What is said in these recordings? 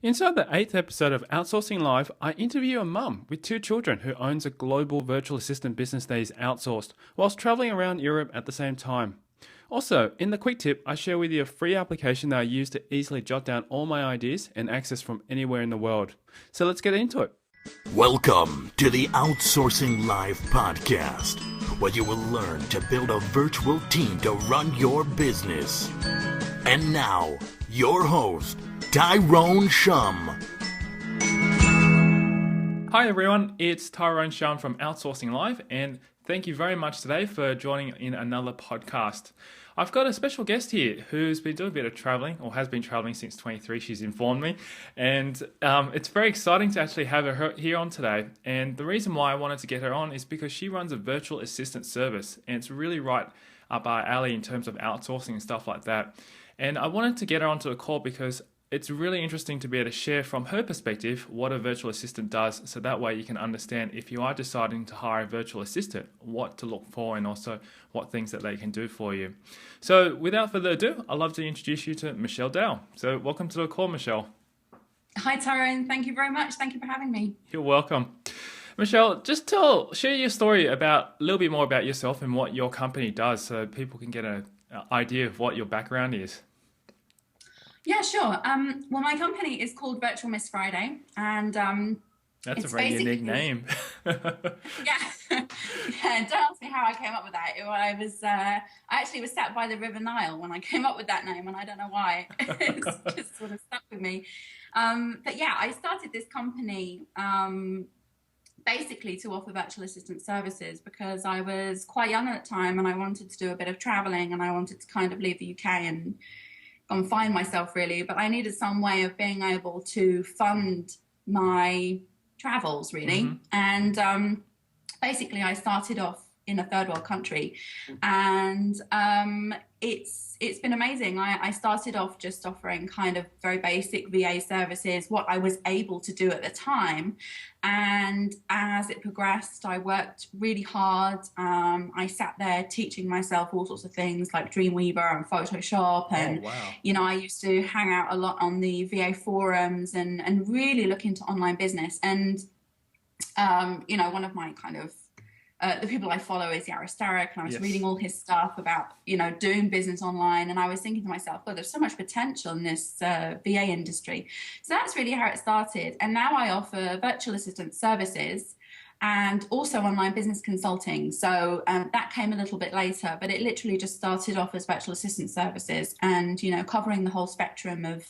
Inside the eighth episode of Outsourcing Live, I interview a mum with two children who owns a global virtual assistant business that is outsourced, whilst traveling around Europe at the same time. Also, in the quick tip, I share with you a free application that I use to easily jot down all my ideas and access from anywhere in the world. So let's get into it. Welcome to the Outsourcing Live podcast, where you will learn to build a virtual team to run your business. And now, your host, Tyrone Shum. Hi everyone, it's Tyrone Shum from Outsourcing Live, and thank you very much today for joining in another podcast. I've got a special guest here who's been doing a bit of traveling, or has been traveling since 23, she's informed me, and it's very exciting to actually have her here on today. And the reason why I wanted to get her on is because she runs a virtual assistant service, and it's really right up our alley in terms of outsourcing and stuff like that. And I wanted to get her onto a call because it's really interesting to be able to share from her perspective what a virtual assistant does, so that way you can understand if you are deciding to hire a virtual assistant, what to look for and also what things that they can do for you. So without further ado, I'd love to introduce you to Michelle Dow. So welcome to the call, Michelle. Hi Tyrone, thank you very much. Thank you for having me. You're welcome. Michelle, just share your story about a little bit more about yourself and what your company does so people can get an idea of what your background is. Yeah, sure. Well, my company is called Virtual Miss Friday, and that's a very unique name. Yeah, don't ask me how I came up with that. I actually was sat by the River Nile when I came up with that name, and I don't know why. It's just sort of stuck with me. But yeah, I started this company basically to offer virtual assistant services because I was quite young at the time, and I wanted to do a bit of traveling, and I wanted to kind of leave the UK and find myself really, but I needed some way of being able to fund my travels really. Mm-hmm. And basically I started off in a third world country, and it's been amazing. I started off just offering kind of very basic VA services, what I was able to do at the time. And as it progressed, I worked really hard. I sat there teaching myself all sorts of things like Dreamweaver and Photoshop. And, you know, I used to hang out a lot on the VA forums and really look into online business. And, you know, one of my kind of the people I follow is Yaris Starrick, and I was reading all his stuff about, you know, doing business online. And I was thinking to myself, well, there's so much potential in this VA industry. So that's really how it started. And now I offer virtual assistant services and also online business consulting. So that came a little bit later, but it literally just started off as virtual assistant services and, you know, covering the whole spectrum of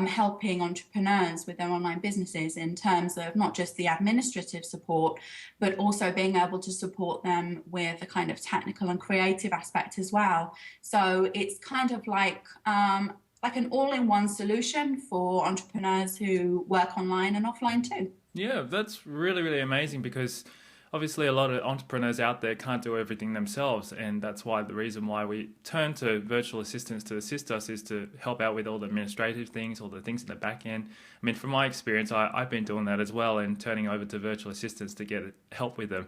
helping entrepreneurs with their online businesses in terms of not just the administrative support, but also being able to support them with a kind of technical and creative aspect as well. So it's kind of like an all-in-one solution for entrepreneurs who work online and offline too. Yeah, that's really, really amazing because obviously a lot of entrepreneurs out there can't do everything themselves, and that's why the reason why we turn to virtual assistants to assist us is to help out with all the administrative things, all the things in the back end. I mean, from my experience, I've been doing that as well and turning over to virtual assistants to get help with them.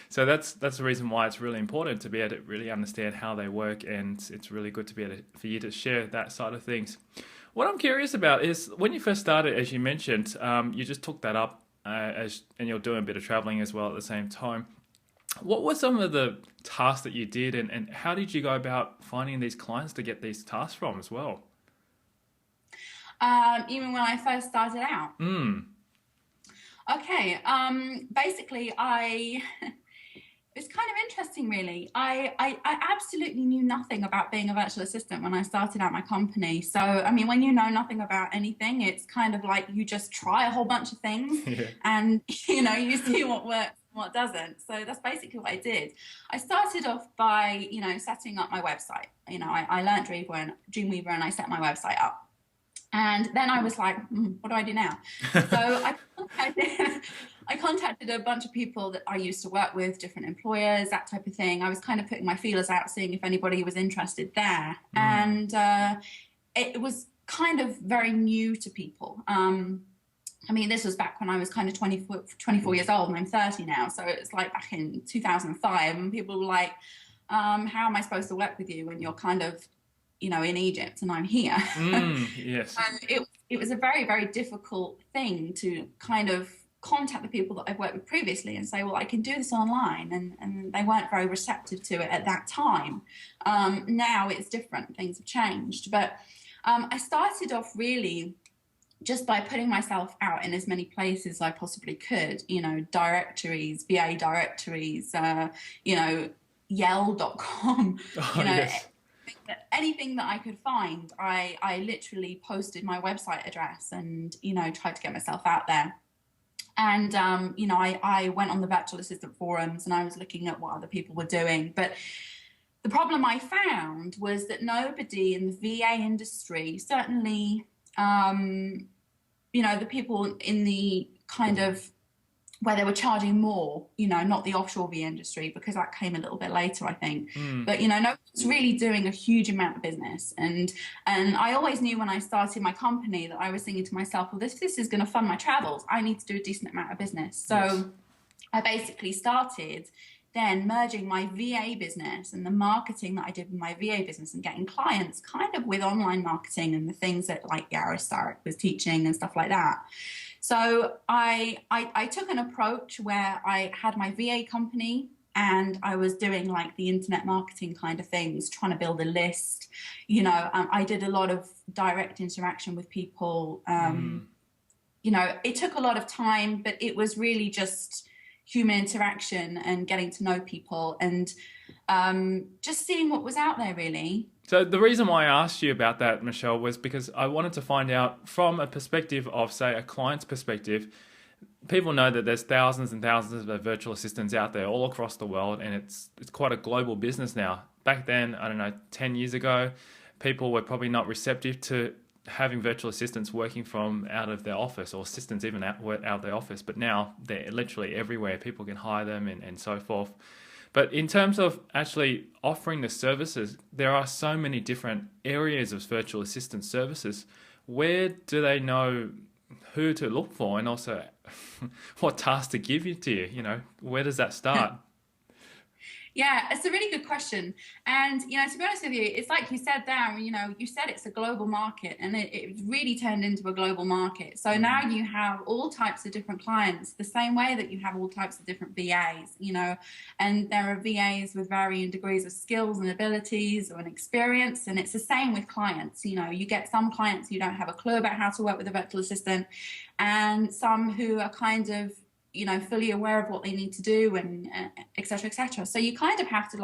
So that's the reason why it's really important to be able to really understand how they work, and it's really good to be able for you to share that side of things. What I'm curious about is when you first started, as you mentioned, you just took that up and you're doing a bit of traveling as well at the same time. What were some of the tasks that you did, and how did you go about finding these clients to get these tasks from as well? Even when I first started out? Okay. Basically, it's kind of interesting, really. I absolutely knew nothing about being a virtual assistant when I started out my company. So, I mean, when you know nothing about anything, it's kind of like you just try a whole bunch of things and, you know, you see what works and what doesn't. So that's basically what I did. I started off by, you know, setting up my website. You know, I learned Dreamweaver and I set my website up. And then I was like, what do I do now? So I contacted a bunch of people that I used to work with, different employers, that type of thing. I was kind of putting my feelers out, seeing if anybody was interested there. And it was kind of very new to people. I mean, this was back when I was kind of 24 years old, and I'm 30 now. So it was like back in 2005, and people were like, how am I supposed to work with you when you're kind of in Egypt and I'm here. Yes. So it was a very, very difficult thing to kind of contact the people that I've worked with previously and say, well, I can do this online, and they weren't very receptive to it at that time. Now it's different, things have changed, but I started off really just by putting myself out in as many places as I possibly could, directories, VA directories, Yell.com, Yes. anything that I could find. I literally posted my website address and, tried to get myself out there. And, I went on the virtual assistant forums and I was looking at what other people were doing. But the problem I found was that nobody in the VA industry, certainly, the people in the kind of where they were charging more, not the offshore VA industry, because that came a little bit later, I think. But, no one's really doing a huge amount of business. And I always knew when I started my company that I was thinking to myself, well, this is going to fund my travels. I need to do a decent amount of business. So yes. I basically started then merging my VA business and the marketing that I did with my VA business and getting clients kind of with online marketing and the things that like Sarek was teaching and stuff like that. So I took an approach where I had my VA company and I was doing like the internet marketing kind of things, trying to build a list. I did a lot of direct interaction with people. It took a lot of time, but it was really just human interaction and getting to know people and just seeing what was out there, really. So the reason why I asked you about that, Michelle, was because I wanted to find out from a perspective of, say, a client's perspective. People know that there's thousands and thousands of virtual assistants out there all across the world, and it's quite a global business now. Back then, 10 years ago, people were probably not receptive to having virtual assistants working from out of their office, or assistants even out of their office. But now they're literally everywhere. People can hire them and so forth. But in terms of actually offering the services, there are so many different areas of virtual assistant services. Where do they know who to look for, and also what tasks to give you to you? Where does that start? Yeah, it's a really good question. And, to be honest with you, it's like you said there, you said it's a global market, and it really turned into a global market. So now you have all types of different clients, the same way that you have all types of different VAs, and there are VAs with varying degrees of skills and abilities or an experience. And it's the same with clients. You get some clients who don't have a clue about how to work with a virtual assistant, and some who are kind of fully aware of what they need to do, and et cetera, et cetera. So you kind of have to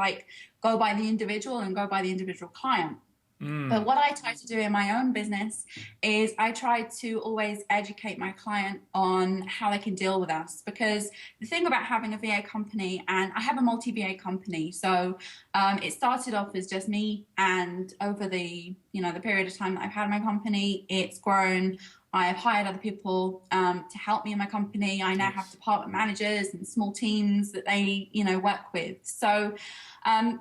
go by the individual and go by the individual client. But what I try to do in my own business is I try to always educate my client on how they can deal with us. Because the thing about having a VA company, and I have a multi-VA company, so it started off as just me, and over the period of time that I've had my company, it's grown. I have hired other people to help me in my company. I now have department managers and small teams that they, work with. So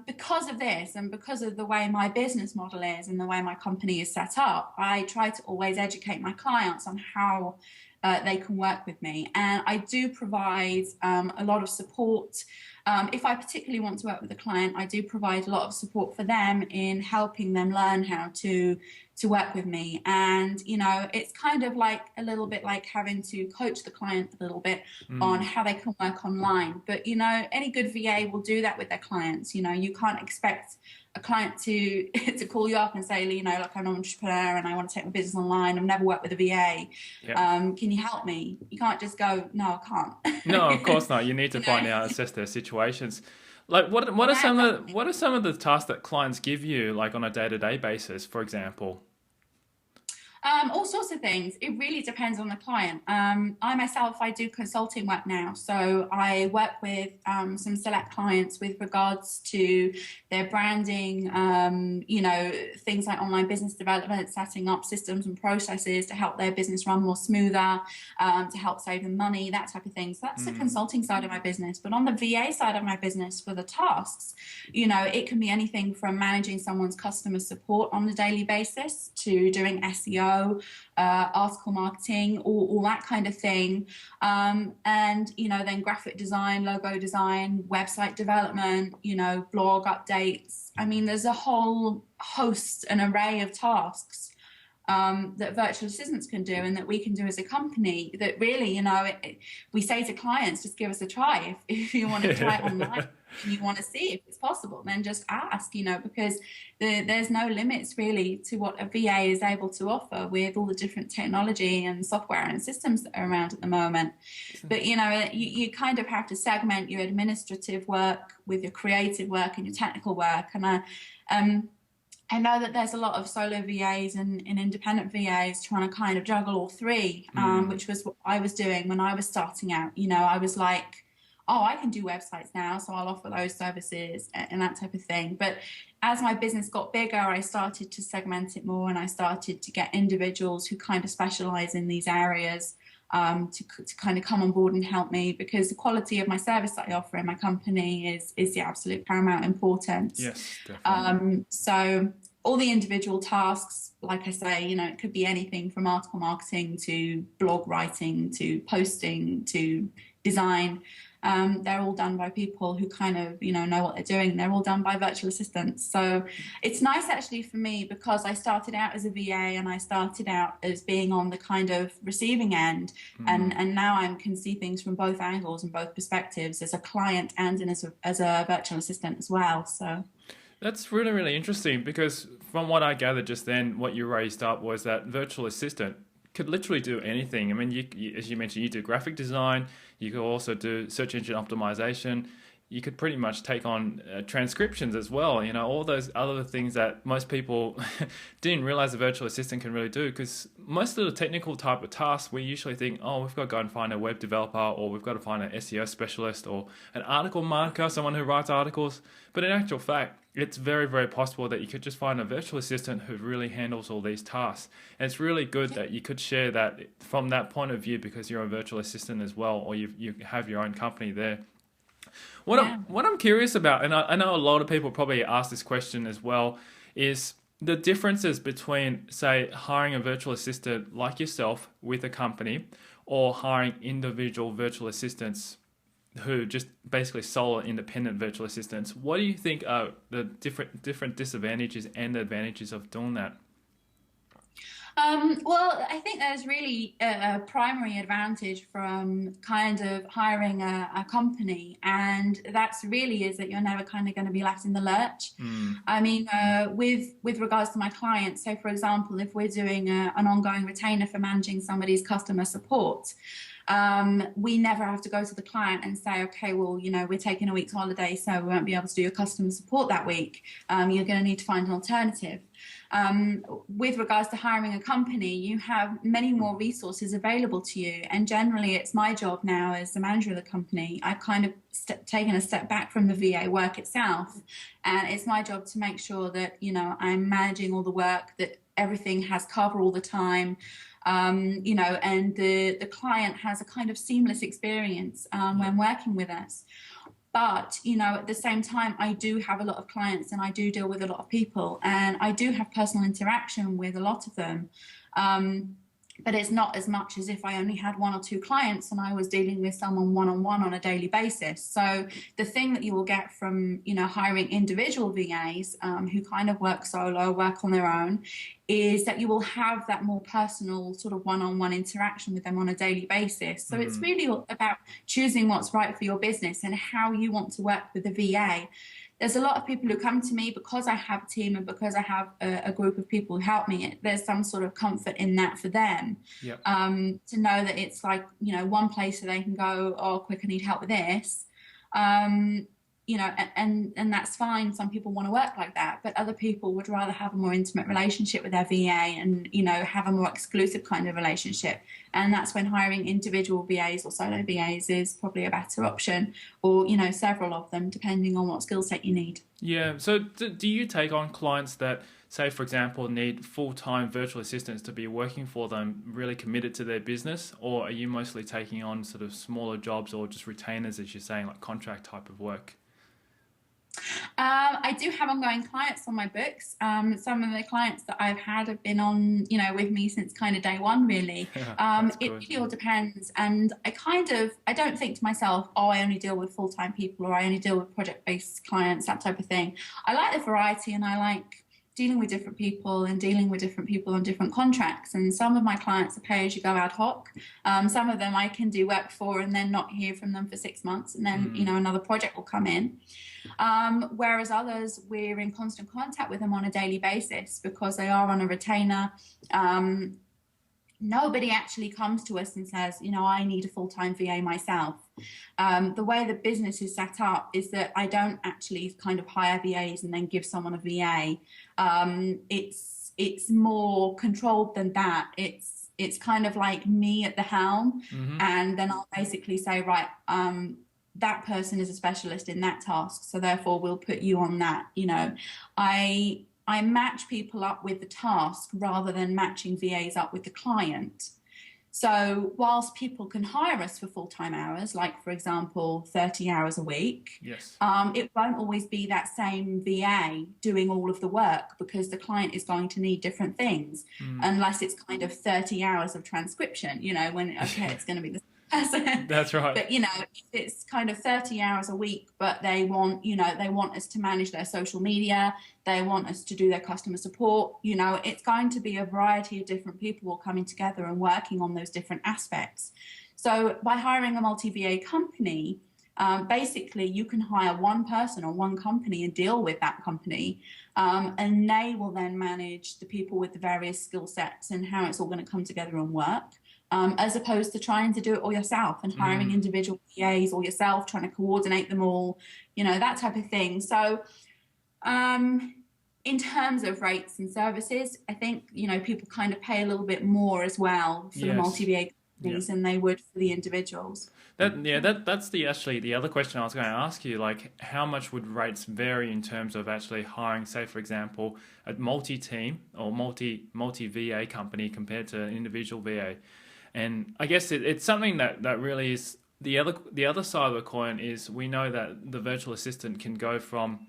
because of this, and because of the way my business model is and the way my company is set up, I try to always educate my clients on how they can work with me. And I do provide a lot of support. If I particularly want to work with a client, I do provide a lot of support for them in helping them learn how to work with me. And, it's kind of like a little bit like having to coach the client a little bit on how they can work online. But, any good VA will do that with their clients. You can't expect a client to call you up and say, I'm an entrepreneur and I want to take my business online. I've never worked with a VA. Yeah. Can you help me? You can't just go, no, I can't. No, of course not. You need to find out, assess their situations. Like what are some of the tasks that clients give you, like on a day-to-day basis, for example? All sorts of things. It really depends on the client. I do consulting work now. So I work with some select clients with regards to their branding, things like online business development, setting up systems and processes to help their business run more smoother, to help save them money, that type of thing. So that's the consulting side of my business. But on the VA side of my business, for the tasks, it can be anything from managing someone's customer support on a daily basis to doing SEO, SEO, article marketing, all that kind of thing. And, you know, then graphic design, logo design, website development, you know, blog updates. I mean, there's a whole host, an array of tasks that virtual assistants can do and that we can do as a company that really, you know, we say to clients, just give us a try. If you want to try it online and you want to see if it's possible, then just ask, you know, because there's no limits really to what a VA is able to offer with all the different technology and software and systems that are around at the moment. But, you know, you kind of have to segment your administrative work with your creative work and your technical work. And I know that there's a lot of solo VAs and independent VAs trying to kind of juggle all three, which was what I was doing when I was starting out. You know, I was like, oh, I can do websites now, so I'll offer those services and that type of thing. But as my business got bigger, I started to segment it more, and I started to get individuals who kind of specialize in these areas to kind of come on board and help me, because the quality of my service that I offer in my company is the absolute paramount importance. Yes, definitely. So all the individual tasks, like I say, you know, it could be anything from article marketing to blog writing to posting to design. They're all done by people who kind of, you know what they're doing. They're all done by virtual assistants. So it's nice actually for me, because I started out as a VA and I started out as being on the kind of receiving end. And now I can see things from both angles and both perspectives, as a client and as a virtual assistant as well. So that's really, really interesting, because from what I gathered just then, what you raised up was that virtual assistant could literally do anything. I mean, you, as you mentioned, you do graphic design, you could also do search engine optimization, you could pretty much take on transcriptions as well, you know, all those other things that most people didn't realize a virtual assistant can really do, because most of the technical type of tasks, we usually think, oh, we've got to go and find a web developer, or we've got to find an SEO specialist, or an article marketer, someone who writes articles. But in actual fact, it's very, very possible that you could just find a virtual assistant who really handles all these tasks. And it's really good that you could share that from that point of view, because you're a virtual assistant as well, or you have your own company there. What I'm curious about, and I know a lot of people probably ask this question as well, is the differences between, say, hiring a virtual assistant like yourself with a company, or hiring individual virtual assistants who just basically solo independent virtual assistants. What do you think are the different disadvantages and advantages of doing that? Well, I think there's really a primary advantage from kind of hiring a company, and that's really is that you're never kind of going to be left in the lurch. I mean, with regards to my clients, so for example, if we're doing an ongoing retainer for managing somebody's customer support, we never have to go to the client and say, okay, well, you know, we're taking a week's holiday, so we won't be able to do your customer support that week. You're going to need to find an alternative. With regards to hiring a company, you have many more resources available to you. And generally, it's my job now as the manager of the company. I've kind of taken a step back from the VA work itself. And it's my job to make sure that, you know, I'm managing all the work, that everything has cover all the time. You know, and the client has a kind of seamless experience when working with us. But, you know, at the same time, I do have a lot of clients and I do deal with a lot of people, and I do have personal interaction with a lot of them. But it's not as much as if I only had one or two clients and I was dealing with someone one-on-one on a daily basis. So the thing that you will get from, you know, hiring individual VAs who kind of work solo, work on their own, is that you will have that more personal sort of one-on-one interaction with them on a daily basis. So it's really about choosing what's right for your business and how you want to work with the VA. There's a lot of people who come to me because I have a team and because I have a group of people who help me. There's some sort of comfort in that for them. Yep. To know that it's like, you know, one place where they can go, oh, quick, I need help with this. You know, and that's fine. Some people want to work like that, but other people would rather have a more intimate relationship with their VA and, you know, have a more exclusive kind of relationship. And that's when hiring individual VAs or solo VAs is probably a better option, or, you know, several of them, depending on what skill set you need. Yeah. So do you take on clients that, say, for example, need full-time virtual assistants to be working for them, really committed to their business, or are you mostly taking on sort of smaller jobs or just retainers, as you're saying, like contract type of work? I do have ongoing clients on my books. Some of the clients that I've had have been on, with me since kind of day one, really. That's It good. really all depends. And I don't think to myself, oh, I only deal with full-time people or I only deal with project-based clients, that type of thing. I like the variety and I like dealing with different people and dealing with different people on different contracts. And some of my clients are pay-as-you-go ad hoc. Some of them I can do work for and then not hear from them for 6 months, and then another project will come in. Whereas others, we're in constant contact with them on a daily basis because they are on a retainer. Nobody actually comes to us and says, I need a full-time VA myself. The way the business is set up is that I don't actually kind of hire VAs and then give someone a VA. It's more controlled than that. It's kind of like me at the helm, and then I'll basically say, right, that person is a specialist in that task, so therefore we'll put you on that. I match people up with the task rather than matching VAs up with the client. So whilst people can hire us for full-time hours, like for example 30 hours a week, Yes. it won't always be that same VA doing all of the work because the client is going to need different things, unless it's kind of 30 hours of transcription, it's going to be the person. That's right. But if it's kind of 30 hours a week, but they want us to manage their social media, they want us to do their customer support, it's going to be a variety of different people all coming together and working on those different aspects. So by hiring a multi-VA company, basically you can hire one person or one company and deal with that company, and they will then manage the people with the various skill sets and how it's all going to come together and work. As opposed to trying to do it all yourself and hiring individual VAs or yourself, trying to coordinate them all, that type of thing. So in terms of rates and services, I think, people kind of pay a little bit more as well for the multi-VA companies than they would for the individuals. That's the other question I was going to ask you. Like, how much would rates vary in terms of actually hiring, say, for example, a multi-team or multi-VA company compared to an individual VA? And I guess it's something that really is the other side of the coin. Is we know that the virtual assistant can go from,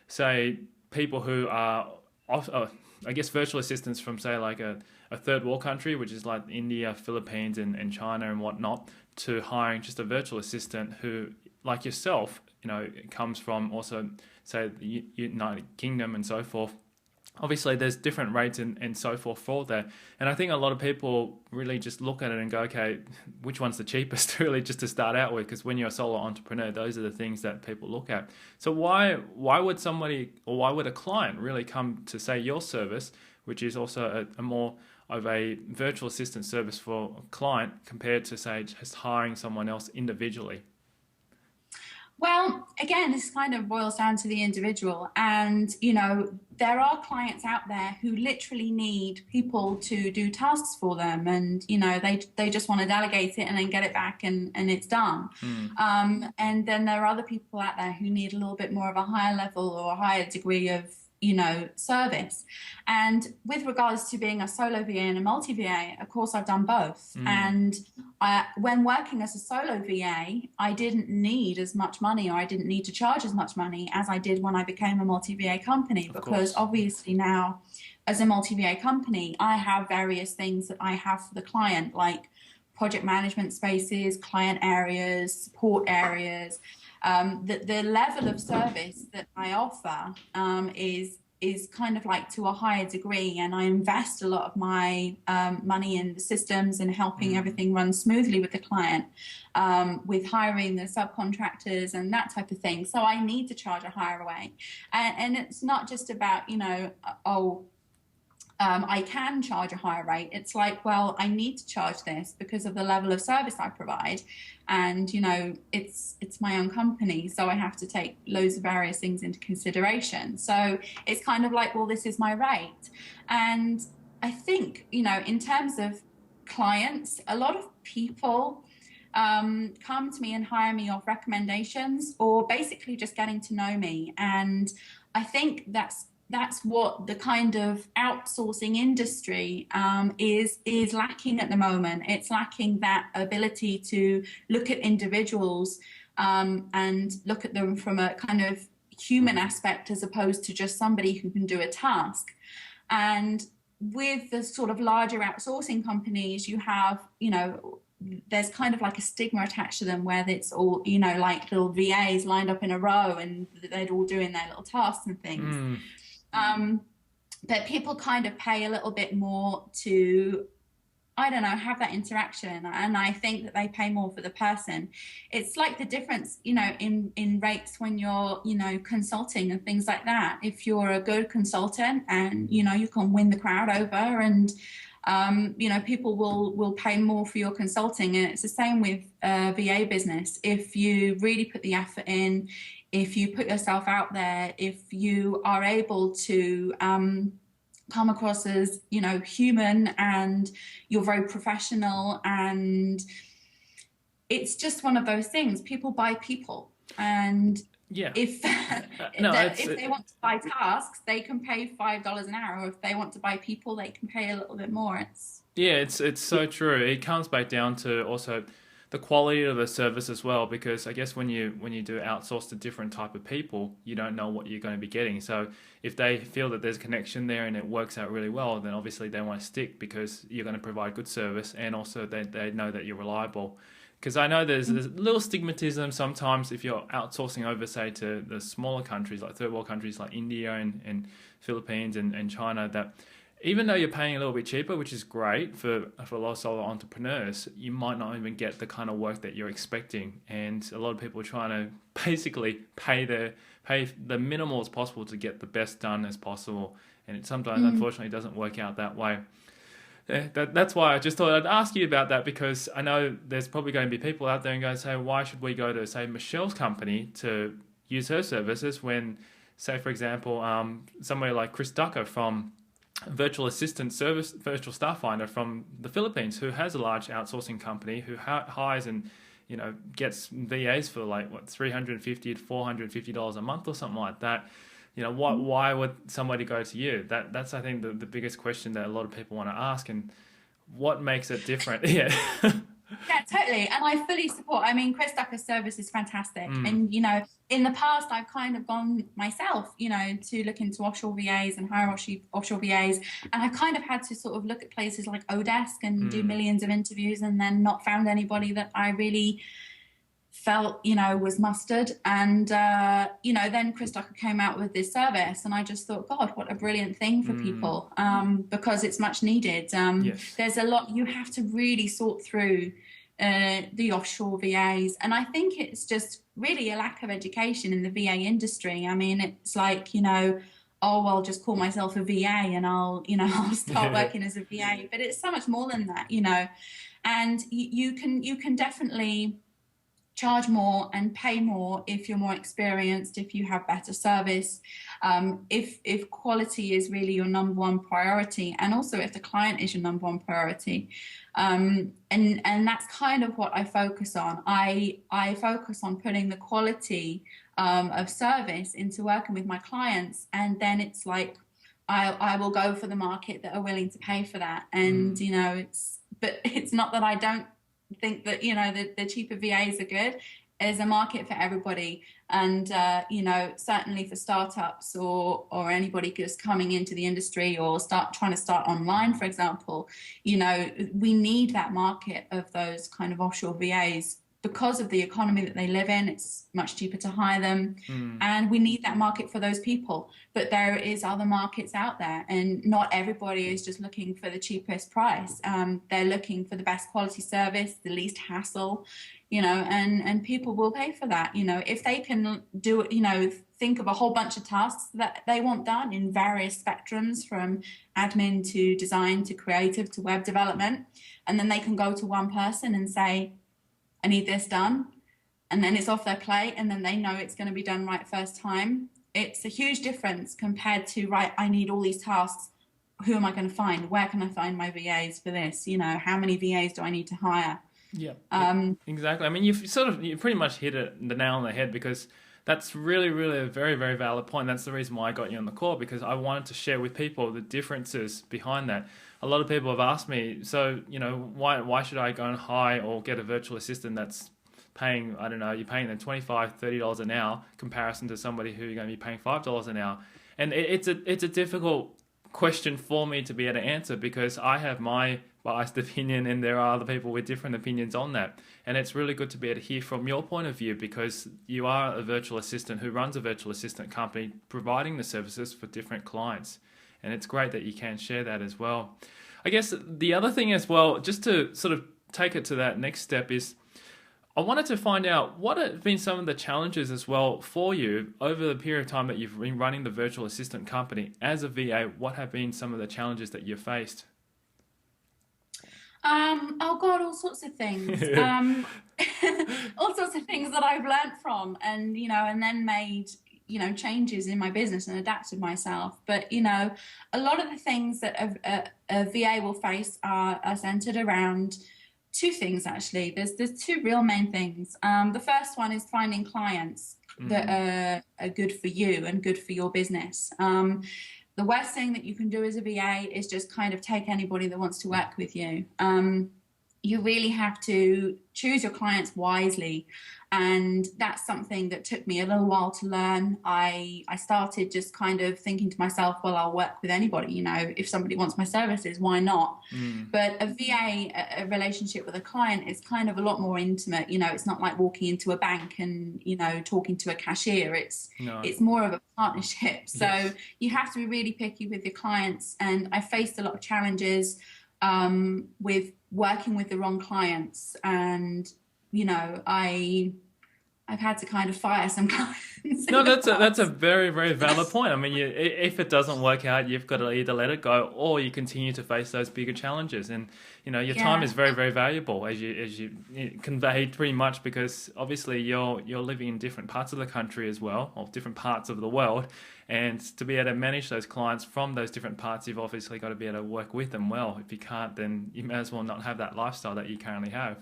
say, people who are virtual assistants from, say, like a third world country, which is like India, Philippines and China and whatnot, to hiring just a virtual assistant who, like yourself, comes from also, say, the United Kingdom and so forth. Obviously, there's different rates and so forth for that. And I think a lot of people really just look at it and go, okay, which one's the cheapest, really, just to start out with? Because when you're a solo entrepreneur, those are the things that people look at. So why would somebody, or why would a client really come to, say, your service, which is also a more of a virtual assistant service for a client compared to, say, just hiring someone else individually? Well, again, this kind of boils down to the individual. And, there are clients out there who literally need people to do tasks for them. And, they just want to delegate it and then get it back and it's done. And then there are other people out there who need a little bit more of a higher level or a higher degree of, service. And with regards to being a solo VA and a multi-VA, of course, I've done both. And when working as a solo VA, I didn't need as much money, or I didn't need to charge as much money as I did when I became a multi-VA company, because obviously now as a multi-VA company, I have various things that I have for the client, like project management spaces, client areas, support areas. The level of service that I offer is kind of like to a higher degree, and I invest a lot of my money in the systems and helping everything run smoothly with the client, with hiring the subcontractors and that type of thing. So I need to charge a higher rate, and it's not just about I can charge a higher rate. It's like, well, I need to charge this because of the level of service I provide. And, it's my own company, so I have to take loads of various things into consideration. So it's kind of like, well, this is my rate. And I think, in terms of clients, a lot of people come to me and hire me off recommendations or basically just getting to know me. And I think that's what the kind of outsourcing industry is lacking at the moment. It's lacking that ability to look at individuals and look at them from a kind of human aspect as opposed to just somebody who can do a task. And with the sort of larger outsourcing companies, you have, there's kind of like a stigma attached to them where it's all, like little VAs lined up in a row and they're all doing their little tasks and things. But people kind of pay a little bit more to, I don't know, have that interaction. And I think that they pay more for the person. It's like the difference, in rates when you're, consulting and things like that. If you're a good consultant and, you can win the crowd over and, people will pay more for your consulting. And it's the same with VA business. If you really put the effort in, if you put yourself out there, if you are able to come across as, human and you're very professional, and it's just one of those things. People buy people. And if they want to buy tasks, they can pay $5 an hour. Or if they want to buy people, they can pay a little bit more. It's so true. It comes back down to also the quality of the service as well, because I guess when you do outsource to different type of people, you don't know what you're going to be getting. So if they feel that there's a connection there and it works out really well, then obviously they want to stick because you're going to provide good service, and also they know that you're reliable. Because I know there's little stigmatism sometimes if you're outsourcing over, say, to the smaller countries, like third world countries like India and Philippines and China, that even though you're paying a little bit cheaper, which is great for a lot of solo entrepreneurs, you might not even get the kind of work that you're expecting. And a lot of people are trying to basically pay the minimal as possible to get the best done as possible. And it sometimes, unfortunately, doesn't work out that way. Yeah, that's why I just thought I'd ask you about that, because I know there's probably going to be people out there and going to say, why should we go to, say, Michelle's company to use her services when, say, for example, somewhere like Chris Ducker from virtual assistant service, virtual staff finder from the Philippines, who has a large outsourcing company, who hires and gets VAs for like $350 to $450 a month or something like that. Why would somebody go to you? That's I think the biggest question that a lot of people want to ask, and what makes it different? Yeah. Yeah, totally. And I fully support. I mean, Chris Ducker's service is fantastic. And, in the past, I've kind of gone myself, to look into offshore VAs and hire offshore VAs. And I kind of had to sort of look at places like Odesk and do millions of interviews, and then not found anybody that I really felt, was mustard. And, then Chris Ducker came out with this service, and I just thought, God, what a brilliant thing for people, because it's much needed. Yes. There's a lot, you have to really sort through the offshore VAs. And I think it's just really a lack of education in the VA industry. I mean, it's like, I'll just call myself a VA and I'll start working as a VA. But it's so much more than that, and you can definitely charge more and pay more if you're more experienced, if you have better service, if quality is really your number one priority, and also if the client is your number one priority. And that's kind of what I focus on. I focus on putting the quality of service into working with my clients, and then it's like I will go for the market that are willing to pay for that. And it's not that I don't think that the cheaper VAs are good. There's a market for everybody, and certainly for startups or anybody just coming into the industry or trying to start online, for example. We need that market of those kind of offshore VAs because of the economy that they live in. It's much cheaper to hire them, and we need that market for those people. But there is other markets out there, and not everybody is just looking for the cheapest price. They're looking for the best quality service, the least hassle, and people will pay for that. If they can do it, think of a whole bunch of tasks that they want done in various spectrums, from admin to design to creative to web development, and then they can go to one person and say, I need this done, and then it's off their plate, and then they know it's going to be done right first time. It's a huge difference compared to, right, I need all these tasks. Who am I going to find? Where can I find my VAs for this? How many VAs do I need to hire? Yeah, exactly. I mean, you pretty much hit the nail on the head, because that's really, really a very, very valid point. That's the reason why I got you on the call, because I wanted to share with people the differences behind that. A lot of people have asked me, so, why should I go and hire or get a virtual assistant that's paying, I don't know, you're paying them $25, $30 an hour comparison to somebody who you're going to be paying $5 an hour. And it's a difficult question for me to be able to answer because I have my biased opinion and there are other people with different opinions on that. And it's really good to be able to hear from your point of view because you are a virtual assistant who runs a virtual assistant company providing the services for different clients. And it's great that you can share that as well. I guess the other thing as well, just to sort of take it to that next step is, I wanted to find out what have been some of the challenges as well for you over the period of time that you've been running the virtual assistant company as a VA. What have been some of the challenges that you've faced? Oh God, all sorts of things. All sorts of things that I've learned from, and and then made changes in my business and adapted myself. But a lot of the things that a VA will face are centered around two things actually. There's two real main things. The first one is finding clients that are good for you and good for your business. The worst thing that you can do as a VA is just kind of take anybody that wants to work with you. You really have to choose your clients wisely. And that's something that took me a little while to learn. I started just kind of thinking to myself, well, I'll work with anybody, if somebody wants my services, why not? But a VA, a relationship with a client is kind of a lot more intimate. It's not like walking into a bank and, talking to a cashier. It's more of a partnership. So you have to be really picky with your clients. And I faced a lot of challenges with working with the wrong clients. And, I've had to kind of fire some clients. No, that's a very, very valid point. I mean, if it doesn't work out, you've got to either let it go or you continue to face those bigger challenges. And your time is very, very valuable, as you conveyed pretty much, because obviously you're living in different parts of the country as well, or different parts of the world. And to be able to manage those clients from those different parts, you've obviously got to be able to work with them well. If you can't, then you may as well not have that lifestyle that you currently have.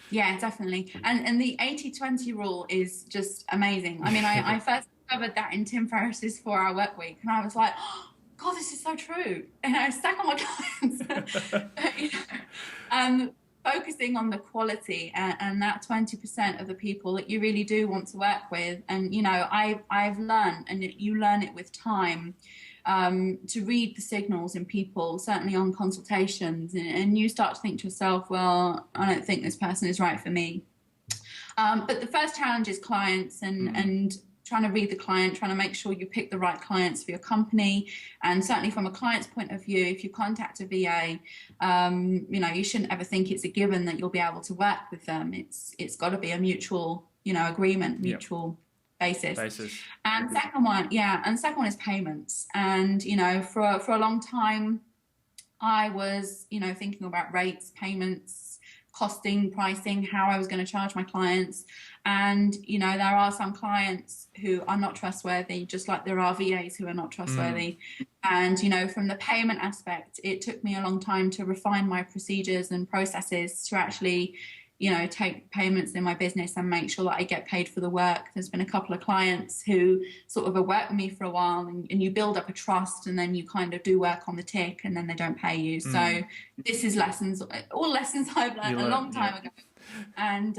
Yeah, definitely. And the 80-20 rule is just amazing. I mean, I first discovered that in Tim Ferriss's 4-Hour Work Week, and I was like, oh, God, this is so true. And I stuck on my clients. Focusing on the quality and that 20% of the people that you really do want to work with. And, I've learned, and you learn it with time, to read the signals in people, certainly on consultations, and you start to think to yourself, well, I don't think this person is right for me. But the first challenge is clients and trying to read the client, trying to make sure you pick the right clients for your company. And certainly from a client's point of view, if you contact a VA, you shouldn't ever think it's a given that you'll be able to work with them. It's got to be a mutual, agreement, mutual basis. And second one is payments. And for a long time I was thinking about rates, payments, costing, pricing, how I was going to charge my clients. And there are some clients who are not trustworthy, just like there are VAs who are not trustworthy. And from the payment aspect, it took me a long time to refine my procedures and processes to actually take payments in my business and make sure that I get paid for the work. There's been a couple of clients who sort of have worked with me for a while, and you build up a trust, and then you kind of do work on the tick, and then they don't pay you. So this is all lessons I've learned a long time ago. And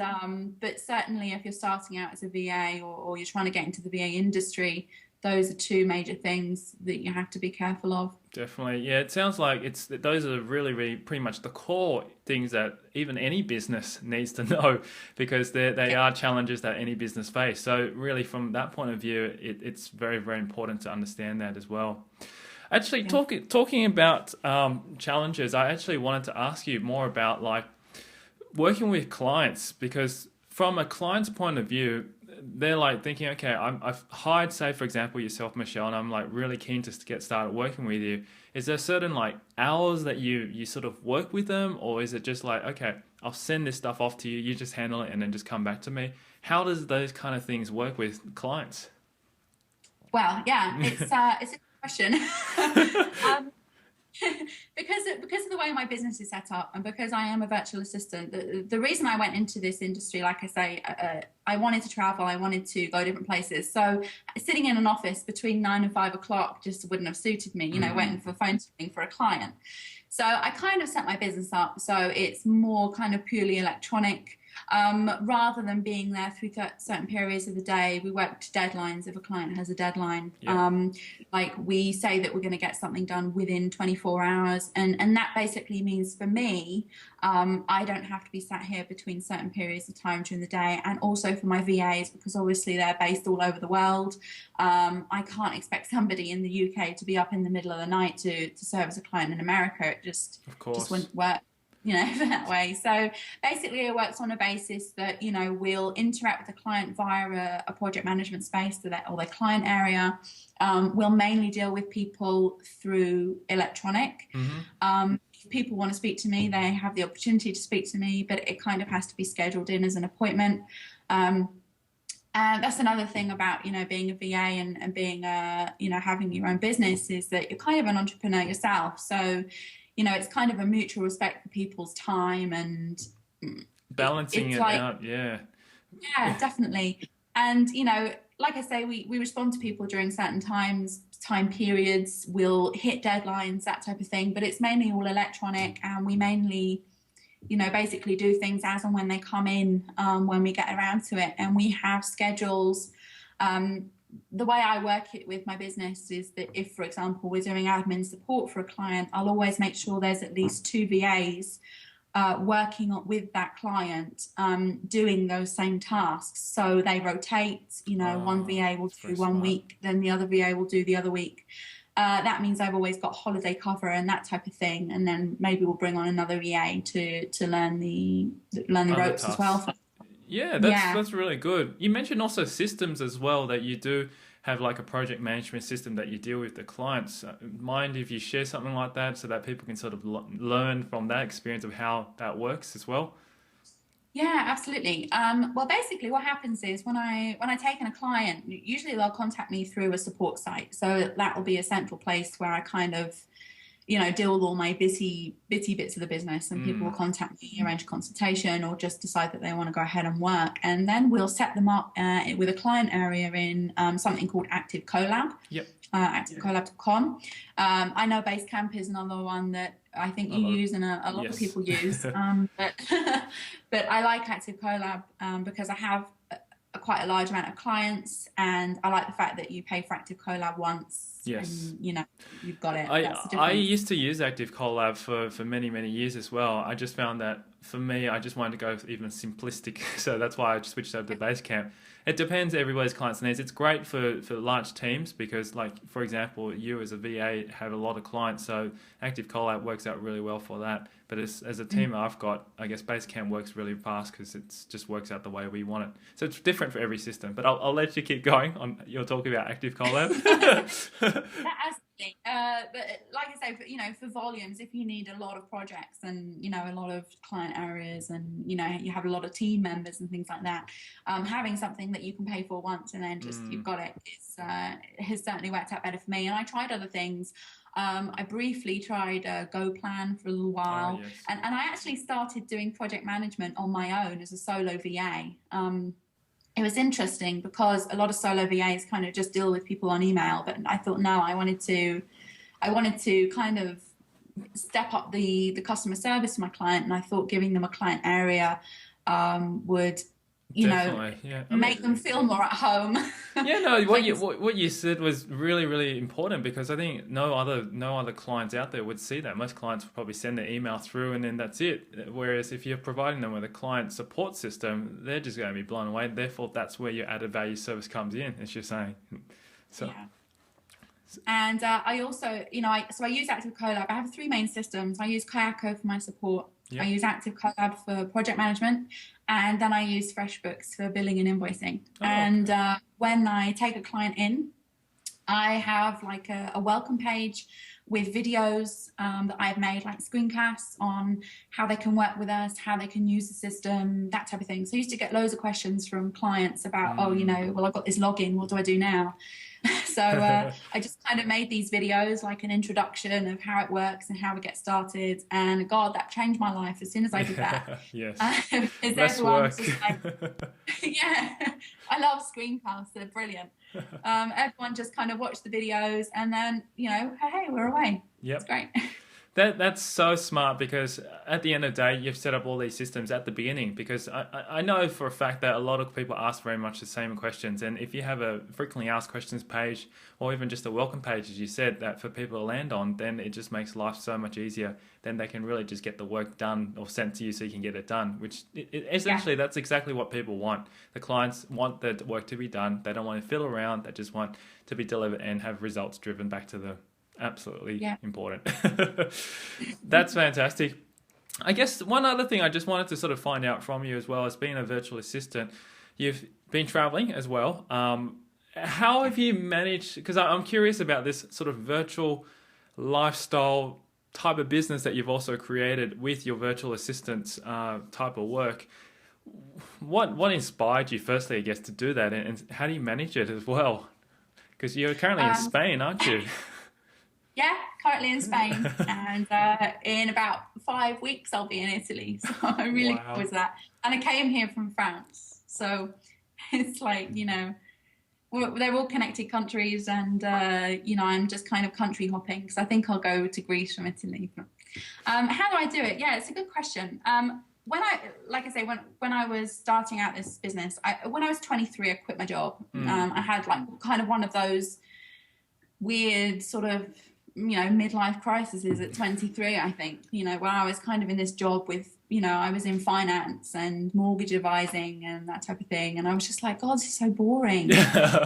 but certainly if you're starting out as a VA or you're trying to get into the VA industry, those are two major things that you have to be careful of. Definitely. Yeah, it sounds like those are really, really pretty much the core things that even any business needs to know, because they are challenges that any business face. So really from that point of view, it's very, very important to understand that as well. Actually, talking about challenges, I actually wanted to ask you more about like working with clients, because from a client's point of view, they're like thinking, okay, I've hired, say, for example, yourself, Michelle, and I'm like really keen to get started working with you. Is there certain like hours that you sort of work with them, or is it just like, okay, I'll send this stuff off to you, you just handle it and then just come back to me? How does those kind of things work with clients? Well, yeah, it's a good question. Because of the way my business is set up, and because I am a virtual assistant, the reason I went into this industry, like I say, I wanted to travel, I wanted to go different places. So sitting in an office between 9 and 5 o'clock just wouldn't have suited me, waiting for phone screening for a client. So I kind of set my business up so it's more kind of purely electronic. rather than being there through certain periods of the day. We work to deadlines if a client has a deadline. Like we say that we're going to get something done within 24 hours. And that basically means for me, I don't have to be sat here between certain periods of time during the day. And also for my VAs, because obviously they're based all over the world. I can't expect somebody in the UK to be up in the middle of the night to service a client in America. It just wouldn't work, that way. So basically it works on a basis that, we'll interact with the client via a project management space or their client area. We'll mainly deal with people through electronic. If people want to speak to me, they have the opportunity to speak to me, but it kind of has to be scheduled in as an appointment. And that's another thing about, being a VA and being having your own business, is that you're kind of an entrepreneur yourself. So, it's kind of a mutual respect for people's time and balancing it out. Yeah, definitely. And, like I say, we respond to people during certain time periods. We'll hit deadlines, that type of thing, but it's mainly all electronic, and we mainly basically do things as and when they come in, when we get around to it. And we have schedules. The way I work it with my business is that if, for example, we're doing admin support for a client, I'll always make sure there's at least 2 VAs working with that client, doing those same tasks. So they rotate, one VA will do one week, then the other VA will do the other week. That means I've always got holiday cover and that type of thing. And then maybe we'll bring on another VA to learn the ropes as well. Yeah, that's really good. You mentioned also systems as well, that you do have like a project management system that you deal with the clients. Mind if you share something like that so that people can sort of learn from that experience of how that works as well? Yeah, absolutely. Well, basically what happens is when I take in a client, usually they'll contact me through a support site. So that will be a central place where I kind of deal with all my bitty bits of the business, and people will contact me, arrange a consultation, or just decide that they want to go ahead and work. And then we'll set them up with a client area in something called Active Collab. ActiveCollab.com. I know Basecamp is another one that I think you use and a lot of people use. But I like Active Collab because I have quite a large amount of clients, and I like the fact that you pay for Active Collab once. Yes. And, you've got it. I used to use Active Collab for many, many years as well. I just found that for me, I just wanted to go even simplistic. So that's why I just switched over to Basecamp. It depends everybody's clients' needs. It's great for large teams because, like, for example, you as a VA have a lot of clients, so Active Collab works out really well for that. But as a team I've got, I guess Basecamp works really fast because it just works out the way we want it. So it's different for every system. But I'll let you keep going on. You're talking about Active Collab. But like I say, for volumes, if you need a lot of projects and, a lot of client areas and, you have a lot of team members and things like that, having something that you can pay for once and then just you've got it, has certainly worked out better for me. And I tried other things. I briefly tried GoPlan for a little while, and I actually started doing project management on my own as a solo VA. It was interesting because a lot of solo VAs kind of just deal with people on email, but I thought, no, I wanted to kind of step up the customer service to my client, and I thought giving them a client area would make them feel more at home. What you said was really, really important, because I think no other clients out there would see that. Most clients would probably send their email through and then that's it. Whereas if you're providing them with a client support system, they're just going to be blown away. Therefore, that's where your added value service comes in, as you're saying. So. Yeah. And I also, I use Active Collab. I have 3 main systems. I use Kayako for my support. Yep. I use Active Collab for project management, and then I use FreshBooks for billing and invoicing. And when I take a client in, I have like a welcome page with videos that I've made, like screencasts on how they can work with us, how they can use the system, that type of thing. So I used to get loads of questions from clients about, I've got this login, what do I do now? So I just kind of made these videos, like an introduction of how it works and how we get started. And God, that changed my life as soon as I did that. Yes. Less work. Just like, I love screencasts. They're brilliant. Everyone just kind of watched the videos and then, hey, we're away. Yep. It's great. That's so smart, because at the end of the day, you've set up all these systems at the beginning, because I know for a fact that a lot of people ask very much the same questions. And if you have a frequently asked questions page, or even just a welcome page, as you said, that for people to land on, then it just makes life so much easier. Then they can really just get the work done or sent to you so you can get it done, which essentially that's exactly what people want. The clients want the work to be done. They don't want to fiddle around. They just want to be delivered and have results driven back to them. Absolutely important. That's fantastic. I guess one other thing I just wanted to sort of find out from you as well, as being a virtual assistant, you've been traveling as well. How have you managed, because I'm curious about this sort of virtual lifestyle type of business that you've also created with your virtual assistants type of work. What inspired you firstly, I guess, to do that, and how do you manage it as well? Because you're currently in Spain, aren't you? Yeah, currently in Spain, and in about 5 weeks I'll be in Italy. So I'm really good with that. And I came here from France, so it's like, you know, they're all connected countries, and you know, I'm just kind of country hopping because I think I'll go to Greece from Italy. How do I do it? Yeah, it's a good question. When I was starting out this business, when I was 23, I quit my job. I had like kind of one of those weird sort of, you know, midlife crises at 23, I think, you know, where I was kind of in this job with, you know, I was in finance and mortgage advising and that type of thing. And I was just like, God, this is so boring. You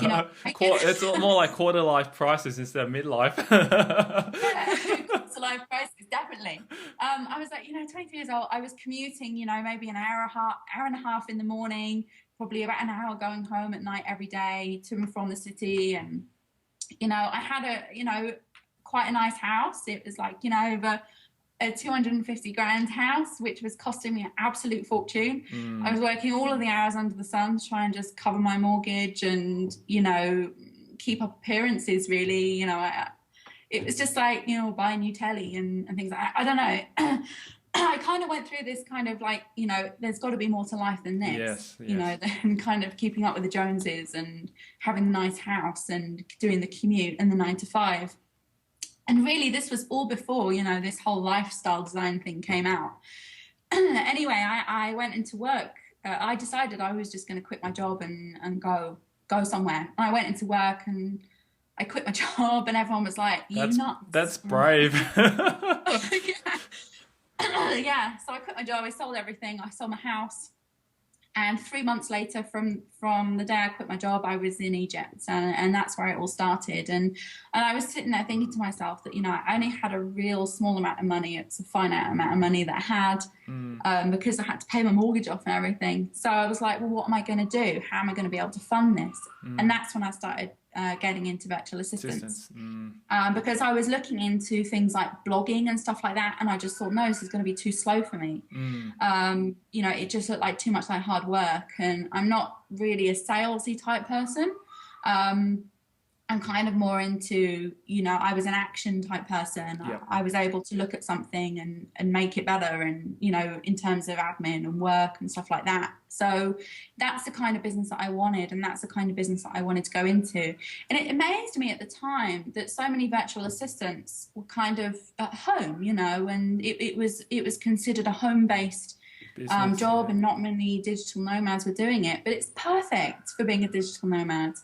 know, it's more like quarter life crisis instead of midlife. Yeah, quarter life crisis, definitely. I was like, you know, 23 years old, I was commuting, you know, maybe an hour and a half in the morning, probably about an hour going home at night every day to and from the city. And, you know, I had quite a nice house. It was like, you know, over a 250 grand house, which was costing me an absolute fortune. I was working all of the hours under the sun to try and just cover my mortgage and, you know, keep up appearances, really. You know, it was just like, you know, buy a new telly and things like that. I don't know. I kind of went through this kind of like, you know, there's got to be more to life than this, yes. You know, than kind of keeping up with the Joneses and having a nice house and doing the commute and the 9 to 5. And really, this was all before, you know, this whole lifestyle design thing came out. Anyway, I went into work. I decided I was just going to quit my job and go somewhere. And I went into work and I quit my job, and everyone was like, "You nuts?" That's brave. Yeah. So I quit my job. I sold everything. I sold my house. And 3 months later, from the day I quit my job, I was in Egypt, and that's where it all started. And I was sitting there thinking to myself that, you know, I only had a real small amount of money. It's a finite amount of money that I had because I had to pay my mortgage off and everything. So I was like, well, what am I going to do? How am I going to be able to fund this? And that's when I started getting into virtual assistants. Because I was looking into things like blogging and stuff like that, and I just thought, no, this is going to be too slow for me. You know, it just looked like too much like hard work, and I'm not really a salesy type person. I'm kind of more into, you know, I was an action type person. Yeah. I was able to look at something and make it better, and, you know, in terms of admin and work and stuff like that. So that's the kind of business that I wanted, and that's the kind of business that I wanted to go into. And it amazed me at the time that so many virtual assistants were kind of at home, you know, and it was considered a home-based job, and not many digital nomads were doing it. But it's perfect for being a digital nomad.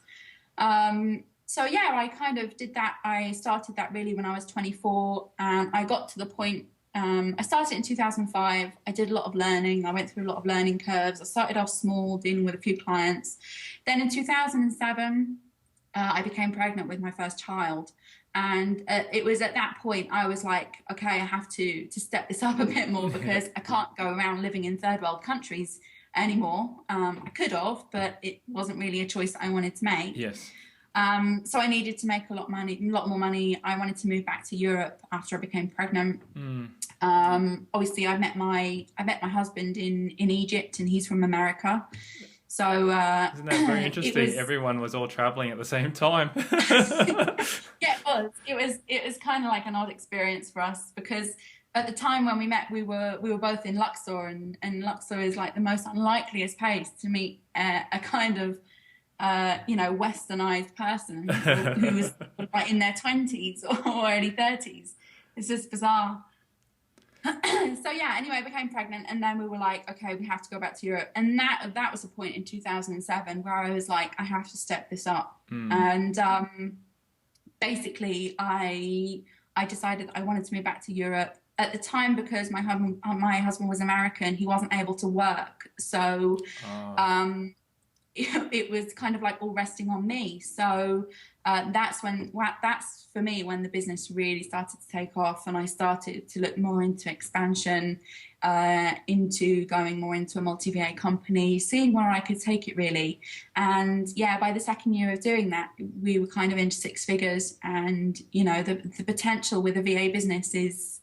So yeah, I kind of did that. I started that really when I was 24, and I got to the point, I started in 2005. I did a lot of learning. I went through a lot of learning curves. I started off small, dealing with a few clients. Then in 2007, I became pregnant with my first child. And it was at that point I was like, okay, I have to step this up a bit more, because I can't go around living in third world countries anymore. I could have, but it wasn't really a choice that I wanted to make. Yes. So I needed to make a lot more money. I wanted to move back to Europe after I became pregnant. Obviously, I met my husband in Egypt, and he's from America. So isn't that very interesting? Everyone was all traveling at the same time. Yeah, it was kind of like an odd experience for us, because at the time when we met, we were both in Luxor, and Luxor is like the most unlikeliest place to meet a kind of you know, westernized person who was like in their 20s or early 30s. It's just bizarre. So yeah, anyway, I became pregnant, and then we were like, okay, we have to go back to Europe. And that was the point in 2007 where I was like, I have to step this up. And basically I decided I wanted to move back to Europe. At the time, because my husband was American, he wasn't able to work. So it was kind of like all resting on me. So that's for me when the business really started to take off, and I started to look more into expansion, into going more into a multi-VA company, seeing where I could take it really. And yeah, by the second year of doing that, we were kind of into six figures. And you know, the potential with a VA business is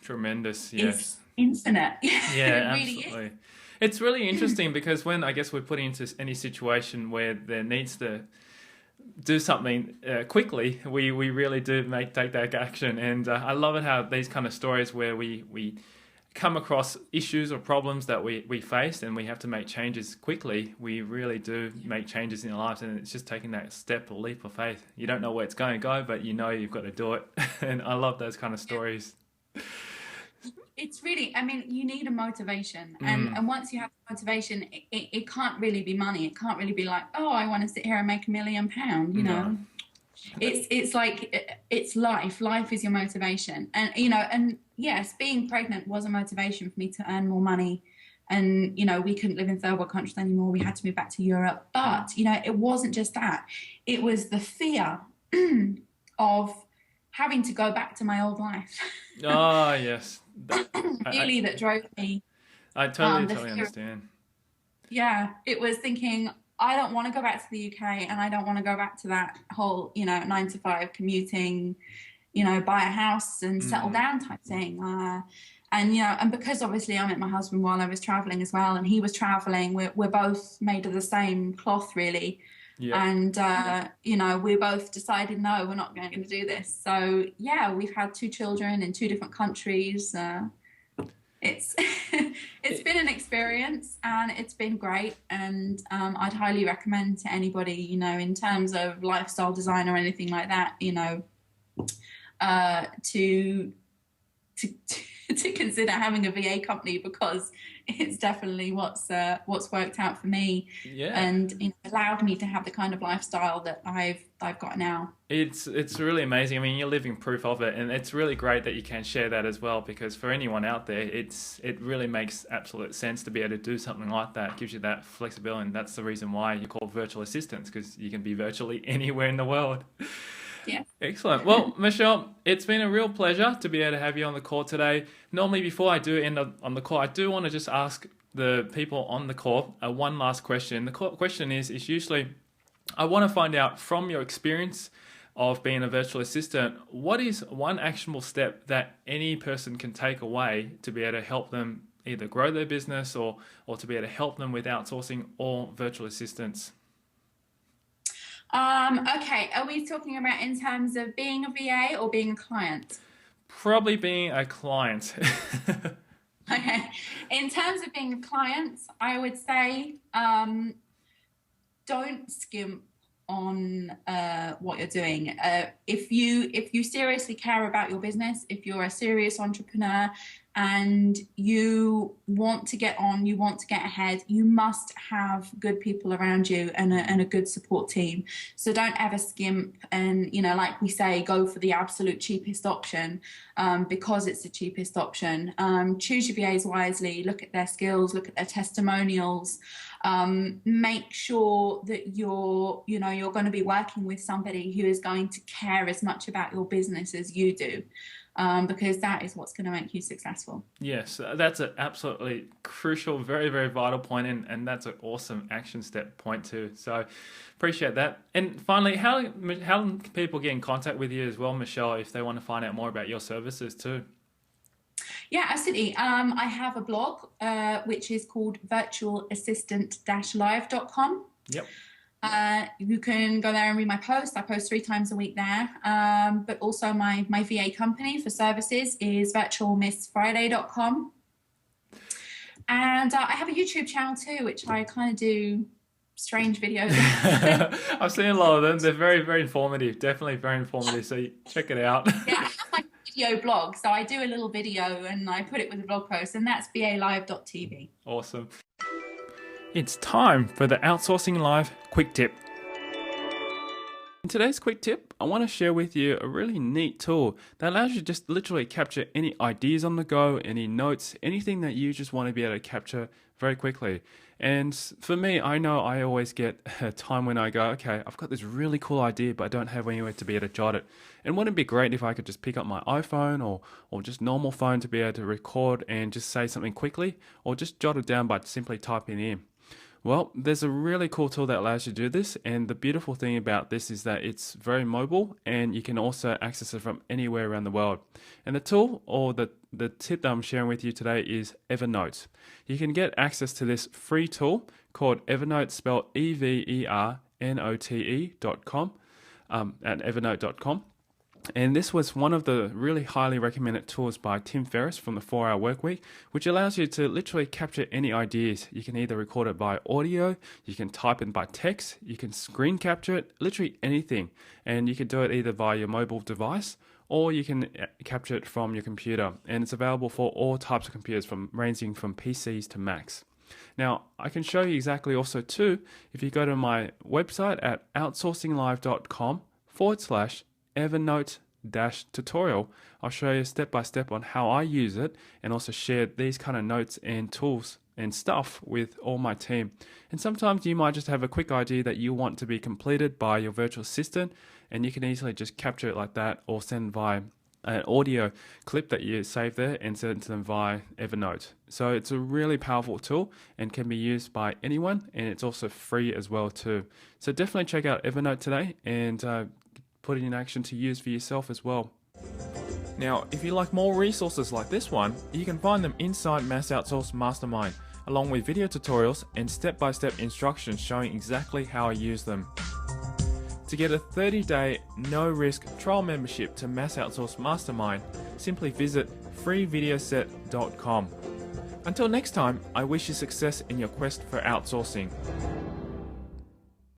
tremendous. Yes, is infinite. Yeah, it really absolutely. is. It's really interesting because when I guess we're put into any situation where there needs to do something quickly, we really do take that action. And I love it how these kind of stories where we come across issues or problems that we face and we have to make changes quickly, we really do make changes in our lives. And it's just taking that step or leap of faith. You don't know where it's going to go, but you know you've got to do it. And I love those kind of stories. It's really, I mean, you need a motivation. And once you have motivation, it can't really be money. It can't really be like, oh, I want to sit here and make £1 million, you know. It's like, it's life. Life is your motivation. And, you know, and yes, being pregnant was a motivation for me to earn more money. And, you know, we couldn't live in third world countries anymore. We had to move back to Europe. But, you know, it wasn't just that. It was the fear of having to go back to my old life. Oh, yes. That drove me. I totally understand. Yeah, it was thinking, I don't want to go back to the UK, and I don't want to go back to that whole, you know, 9 to 5 commuting, you know, buy a house and settle down type thing. And, you know, and because obviously I met my husband while I was traveling as well, and he was traveling, we're both made of the same cloth, really. Yeah. And, you know, we both decided, no, we're not going to do this. So, yeah, we've had 2 children in 2 different countries. It's been an experience, and it's been great. And I'd highly recommend to anybody, you know, in terms of lifestyle design or anything like that, you know, to consider having a VA company, because it's definitely what's worked out for me, and you know, allowed me to have the kind of lifestyle that I've got now. It's really amazing. I mean, you're living proof of it, and it's really great that you can share that as well, because for anyone out there, it really makes absolute sense to be able to do something like that. It gives you that flexibility, and that's the reason why you're called virtual assistants, because you can be virtually anywhere in the world. Yeah. Excellent. Well, Michelle, it's been a real pleasure to be able to have you on the call today. Normally, before I do end up on the call, I do want to just ask the people on the call one last question. The question is usually, I want to find out from your experience of being a virtual assistant, what is one actionable step that any person can take away to be able to help them either grow their business or to be able to help them with outsourcing or virtual assistants? Okay, are we talking about in terms of being a VA or being a client? Probably being a client. Okay, in terms of being a client, I would say don't skimp on what you're doing. If you seriously care about your business, if you're a serious entrepreneur and you want to get on, you want to get ahead, you must have good people around you and a good support team. So don't ever skimp and, you know, like we say, go for the absolute cheapest option because it's the cheapest option. Choose your VAs wisely, look at their skills, look at their testimonials. Make sure that you're going to be working with somebody who is going to care as much about your business as you do. Because that is what's going to make you successful. Yes, that's an absolutely crucial, very, very vital point, and that's an awesome action step point too. So appreciate that. And finally, how can people get in contact with you as well, Michelle, if they want to find out more about your services too? Yeah, absolutely. I have a blog, which is called virtualassistant-live.com. Yep. You can go there and read my posts. I post 3 times a week there. But also my VA company for services is virtualmissfriday.com. And I have a YouTube channel too, which I kind of do strange videos. I've seen a lot of them. They're very, very informative. Definitely very informative. So check it out. Yeah, I have my video blog. So I do a little video and I put it with a blog post, and that's balive.tv. Awesome. It's time for the Outsourcing Live quick tip. In today's quick tip, I want to share with you a really neat tool that allows you to just literally capture any ideas on the go, any notes, anything that you just want to be able to capture very quickly. And for me, I know I always get a time when I go, okay, I've got this really cool idea, but I don't have anywhere to be able to jot it. And wouldn't it be great if I could just pick up my iPhone or just normal phone to be able to record and just say something quickly, or just jot it down by simply typing in? Well, there's a really cool tool that allows you to do this, and the beautiful thing about this is that it's very mobile and you can also access it from anywhere around the world. And the tool, or the tip that I'm sharing with you today, is Evernote. You can get access to this free tool called Evernote, spelled evernote.com, at evernote.com. And this was one of the really highly recommended tools by Tim Ferriss from the 4-Hour Workweek, which allows you to literally capture any ideas. You can either record it by audio, you can type it by text, you can screen capture it, literally anything. And you can do it either via your mobile device, or you can capture it from your computer. And it's available for all types of computers, ranging from PCs to Macs. Now, I can show you exactly also too, if you go to my website at outsourcinglive.com/Evernote-tutorial, I'll show you step by step on how I use it, and also share these kind of notes and tools and stuff with all my team. And sometimes you might just have a quick idea that you want to be completed by your virtual assistant, and you can easily just capture it like that, or send via an audio clip that you save there and send it to them via Evernote. So it's a really powerful tool and can be used by anyone, and it's also free as well too. So definitely check out Evernote today and put it in action to use for yourself as well. Now, if you like more resources like this one, you can find them inside Mass Outsourced Mastermind, along with video tutorials and step-by-step instructions showing exactly how I use them. To get a 30-day, no-risk trial membership to Mass Outsourced Mastermind, simply visit freevideoset.com. Until next time, I wish you success in your quest for outsourcing.